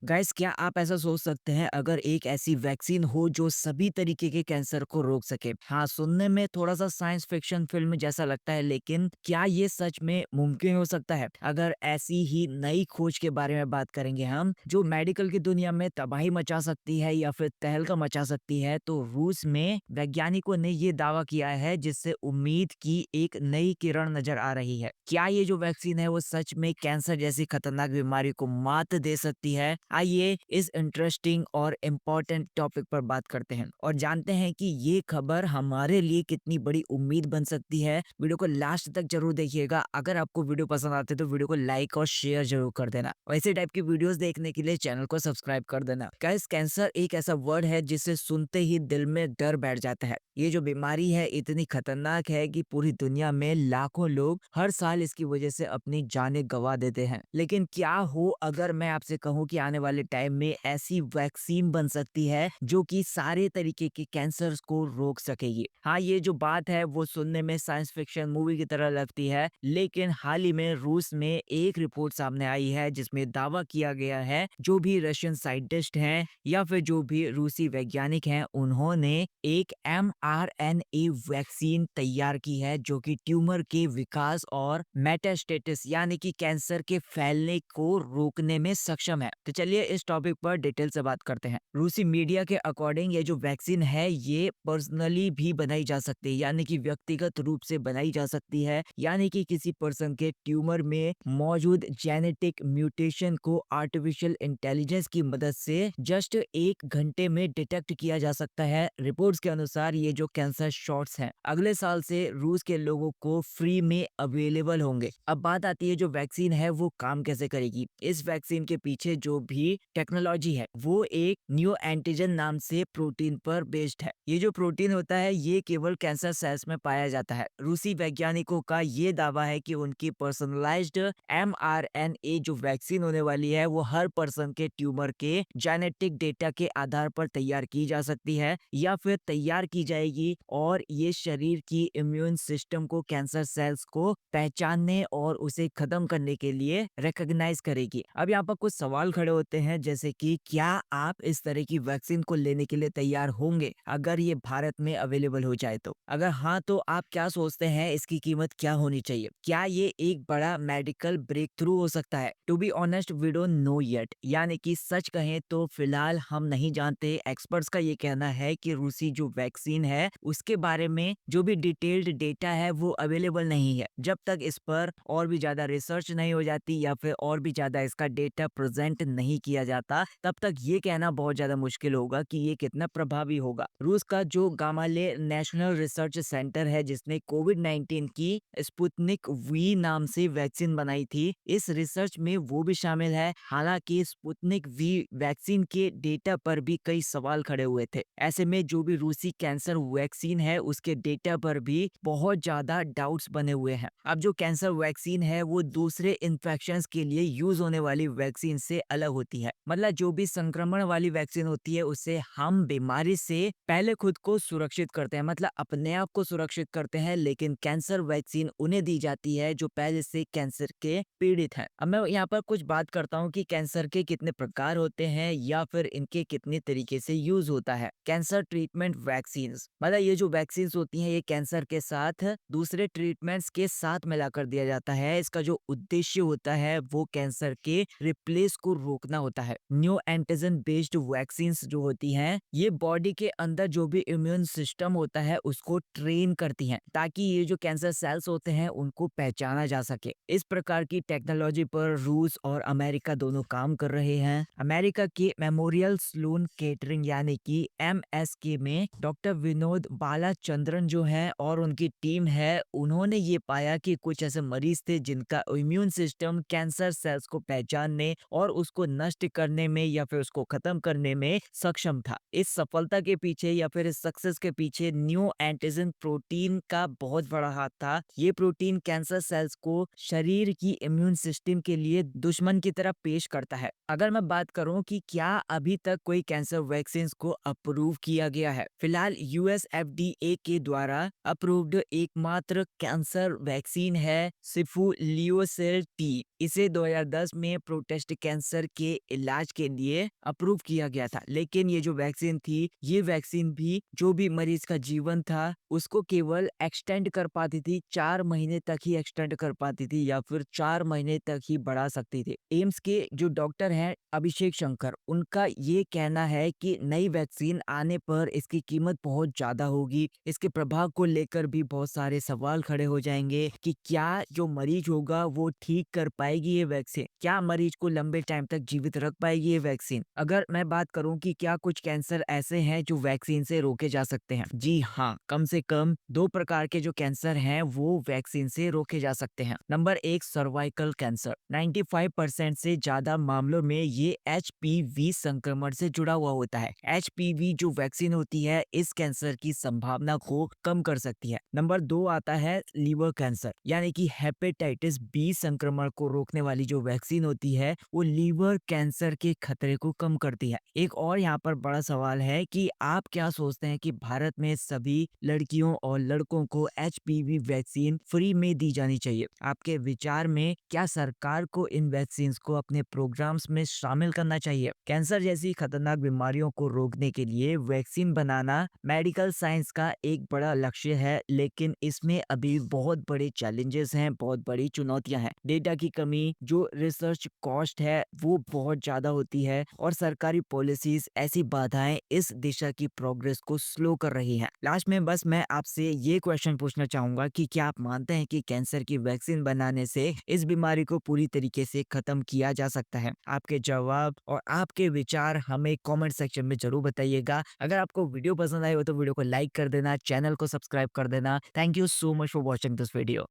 Guys, क्या आप ऐसा सोच सकते हैं अगर एक ऐसी वैक्सीन हो जो सभी तरीके के कैंसर को रोक सके? हाँ, सुनने में थोड़ा सा साइंस फिक्शन फिल्म जैसा लगता है, लेकिन क्या ये सच में मुमकिन हो सकता है? अगर ऐसी ही नई खोज के बारे में बात करेंगे हम, जो मेडिकल की दुनिया में तबाही मचा सकती है या फिर तहलका मचा सकती है, तो रूस में वैज्ञानिकों ने ये दावा किया है, जिससे उम्मीद की एक नई किरण नजर आ रही है। क्या ये जो वैक्सीन है वो सच में कैंसर जैसी खतरनाक बीमारी को मात दे सकती है? आइए इस इंटरेस्टिंग और इम्पोर्टेंट टॉपिक पर बात करते हैं और जानते हैं कि ये खबर हमारे लिए कितनी बड़ी उम्मीद बन सकती है। वीडियो को लास्ट तक जरूर देखिएगा। अगर आपको वीडियो पसंद आते तो वीडियो को लाइक और शेयर जरूर कर देना। वैसे टाइप की वीडियोस देखने के लिए चैनल को सब्सक्राइब कर देना। गाइस, कैंसर एक ऐसा वर्ड है जिसे सुनते ही दिल में डर बैठ जाता है। ये जो बीमारी है इतनी खतरनाक है कि पूरी दुनिया में लाखों लोग हर साल इसकी वजह से अपनी जानें गंवा देते हैं। लेकिन क्या हो अगर मैं आपसे कहूँ कि आने वाले टाइम में ऐसी वैक्सीन बन सकती है जो कि सारे तरीके के कैंसर को रोक सकेगी? हाँ, ये जो बात है वो सुनने में साइंस फिक्शन मूवी की तरह लगती है, लेकिन हाल ही में रूस में एक रिपोर्ट सामने आई है जिसमें दावा किया गया है जो भी रशियन साइंटिस्ट हैं या फिर जो भी रूसी वैज्ञानिक हैं, उन्होंने एक mRNA वैक्सीन तैयार की है जो कि ट्यूमर के विकास और मेटास्टेसिस यानी कि कैंसर के फैलने को रोकने में सक्षम है। तो चलिए इस टॉपिक पर डिटेल से बात करते हैं। रूसी मीडिया के अकॉर्डिंग ये जो वैक्सीन है ये पर्सनली भी बनाई जा सकती है, यानी कि व्यक्तिगत रूप से बनाई जा सकती है, यानी कि किसी पर्सन के ट्यूमर में मौजूद जेनेटिक म्यूटेशन को आर्टिफिशियल इंटेलिजेंस की मदद से जस्ट 1 घंटे में डिटेक्ट किया जा सकता है। रिपोर्ट्स के अनुसार ये जो कैंसर शॉट्स हैं अगले साल से रूस के लोगों को फ्री में अवेलेबल होंगे। अब बात आती है जो वैक्सीन है वो काम कैसे करेगी। इस वैक्सीन के पीछे जो भी टेक्नोलॉजी है वो एक न्यू एंटीजन नाम से प्रोटीन पर बेस्ड है। ये जो प्रोटीन होता है ये केवल कैंसर सेल्स में पाया जाता है। रूसी वैज्ञानिकों का ये दावा है कि उनकी पर्सनलाइज्ड mRNA जो वैक्सीन होने वाली है वो हर पर्सन के ट्यूमर के जेनेटिक डेटा के आधार पर तैयार की जा सकती है या फिर तैयार की जाएगी, और ये शरीर की इम्यून सिस्टम को कैंसर सेल्स को पहचानने और उसे खत्म करने के लिए रिकॉग्नाइज करेगी। अब यहाँ पर कुछ सवाल खड़े होते हैं, जैसे कि क्या आप इस तरह की वैक्सीन को लेने के लिए तैयार होंगे अगर ये भारत में अवेलेबल हो जाए तो? अगर हाँ, तो आप क्या सोचते हैं इसकी कीमत क्या होनी चाहिए? क्या ये एक बड़ा मेडिकल ब्रेक थ्रू हो सकता है? To be honest, we don't know yet, यानी कि सच कहें तो फिलहाल हम नहीं जानते। एक्सपर्ट्स का ये कहना है कि रूसी जो वैक्सीन है उसके बारे में जो भी डिटेल्ड डेटा है वो अवेलेबल नहीं है। जब तक इस पर और भी ज्यादा रिसर्च नहीं हो जाती या फिर और भी ज्यादा इसका डेटा प्रेजेंट नहीं किया जाता, तब तक ये कहना बहुत ज्यादा मुश्किल होगा कि ये कितना प्रभावी होगा। रूस का जो गामाले नेशनल रिसर्च सेंटर है जिसने कोविड-19 की स्पुतनिक वी नाम से वैक्सीन बनाई थी, इस रिसर्च में वो भी शामिल है। हालांकि स्पुतनिक वी वैक्सीन के डेटा पर भी कई सवाल खड़े हुए थे। ऐसे में जो भी रूसी कैंसर वैक्सीन है उसके डेटा पर भी बहुत ज्यादा डाउट्स बने हुए हैं। अब जो कैंसर वैक्सीन है वो दूसरे इन्फेक्शंस के लिए यूज होने वाली वैक्सीन से अलग होती है। मतलब जो भी संक्रमण वाली वैक्सीन होती है उससे हम बीमारी से पहले खुद को सुरक्षित करते हैं, मतलब अपने आप को सुरक्षित करते हैं, लेकिन कैंसर वैक्सीन उन्हें दी जाती है जो पहले से कैंसर के पीड़ित हैं। अब मैं यहाँ पर कुछ बात करता हूँ कि कैंसर के कितने प्रकार होते हैं या फिर इनके कितने तरीके से यूज होता है। कैंसर ट्रीटमेंट वैक्सीन, मतलब ये जो वैक्सीन होती हैं ये कैंसर के साथ दूसरे ट्रीटमेंट्स के साथ मिलाकर दिया जाता है। इसका जो उद्देश्य होता है वो कैंसर के रिप्लेस को रोकना होता है। न्यू एंटीजन बेस्ड वैक्सीन जो होती हैं ये बॉडी के अंदर जो भी इम्यून सिस्टम होता है उसको ट्रेन करती हैं ताकि ये जो कैंसर सेल्स होते हैं उनको पहचाना जा सके। इस प्रकार की टेक्नोलॉजी पर रूस और अमेरिका दोनों काम कर रहे हैं। अमेरिका के मेमोरियल स्लोन केटरिंग यानी कि MSK में डॉक्टर विनोद बालाचंद्रन जो है और उनकी टीम है, उन्होंने ये पाया कि कुछ ऐसे मरीज थे जिनका इम्यून सिस्टम कैंसर सेल्स को पहचानने और उसको नष्ट करने में या फिर उसको खत्म करने में सक्षम था। इस सफलता के पीछे या फिर इस सक्सेस के पीछे न्यू एंटीजन प्रोटीन का बहुत बड़ा हाथ था। ये प्रोटीन कैंसर सेल्स को शरीर की इम्यून सिस्टम के लिए दुश्मन की तरह पेश करता है। अगर मैं बात करूं कि क्या अभी तक कोई कैंसर वैक्सीन को अप्रूव किया गया है, फिलहाल US FDA के द्वारा अप्रूव्ड एकमात्र कैंसर वैक्सीन है सिफुलियोसेल टी। इसे 2010 में प्रोटेस्ट कैंसर के के इलाज के लिए अप्रूव किया गया था। लेकिन ये जो वैक्सीन थी, ये वैक्सीन भी जो भी मरीज का जीवन था, उसको केवल एक्सटेंड कर पाती थी, 4 महीने तक ही एक्सटेंड कर पाती थी या फिर 4 महीने तक ही बढ़ा सकती थी। एम्स के जो डॉक्टर हैं अभिषेक शंकर, उनका ये कहना है कि नई वैक्सीन आने पर इसकी कीमत बहुत ज़्यादा होगी। इसके प्रभाव को लेकर भी बहुत सारे सवाल खड़े हो जाएँगे कि क्या जो मरीज होगा वो ठीक कर पाएगी ये वैक्सीन? क्या मरीज को लंबे टाइम तक जीवित रख पाएगी ये वैक्सीन? अगर मैं बात करूँ कि क्या कुछ कैंसर ऐसे हैं जो वैक्सीन से रोके जा सकते हैं? जी हाँ, कम से कम 2 प्रकार के जो कैंसर हैं वो वैक्सीन से रोके जा सकते हैं। Number 1, cervical cancer. 95% से ज़्यादा मामलों में ये एचपीवी संक्रमण से जुड़ा हुआ होता है। एचपीवी जो वैक्सीन होती है इस कैंसर की संभावना को कम कर सकती है। नंबर 2 आता है लीवर कैंसर, यानी कि हेपेटाइटिस बी संक्रमण को रोकने वाली जो वैक्सीन होती है वो लीवर कैंसर के खतरे को कम करती है। एक और यहाँ पर बड़ा सवाल है कि आप क्या सोचते हैं कि भारत में सभी लड़कियों और लड़कों को एचपीवी वैक्सीन फ्री में दी जानी चाहिए? आपके विचार में क्या सरकार को इन वैक्सीन को अपने प्रोग्राम्स में शामिल करना चाहिए? कैंसर जैसी खतरनाक बीमारियों को रोकने के लिए वैक्सीन बनाना मेडिकल साइंस का एक बड़ा लक्ष्य है, लेकिन इसमें अभी बहुत बड़े चैलेंजेस हैं, बहुत बड़ी चुनौतियां हैं। डेटा की कमी, जो रिसर्च कॉस्ट है वो बहुत ज्यादा होती है और सरकारी पॉलिसीज ऐसी बाधाएं इस दिशा की प्रोग्रेस को स्लो कर रही हैं। लास्ट में बस मैं आपसे ये क्वेश्चन पूछना चाहूंगा कि क्या आप मानते हैं कि कैंसर की वैक्सीन बनाने से इस बीमारी को पूरी तरीके से खत्म किया जा सकता है? आपके जवाब और आपके विचार हमें कमेंट सेक्शन में जरूर बताइएगा। अगर आपको वीडियो पसंद आई हो तो वीडियो को लाइक कर देना, चैनल को सब्सक्राइब कर देना। Thank you so much for watching this video.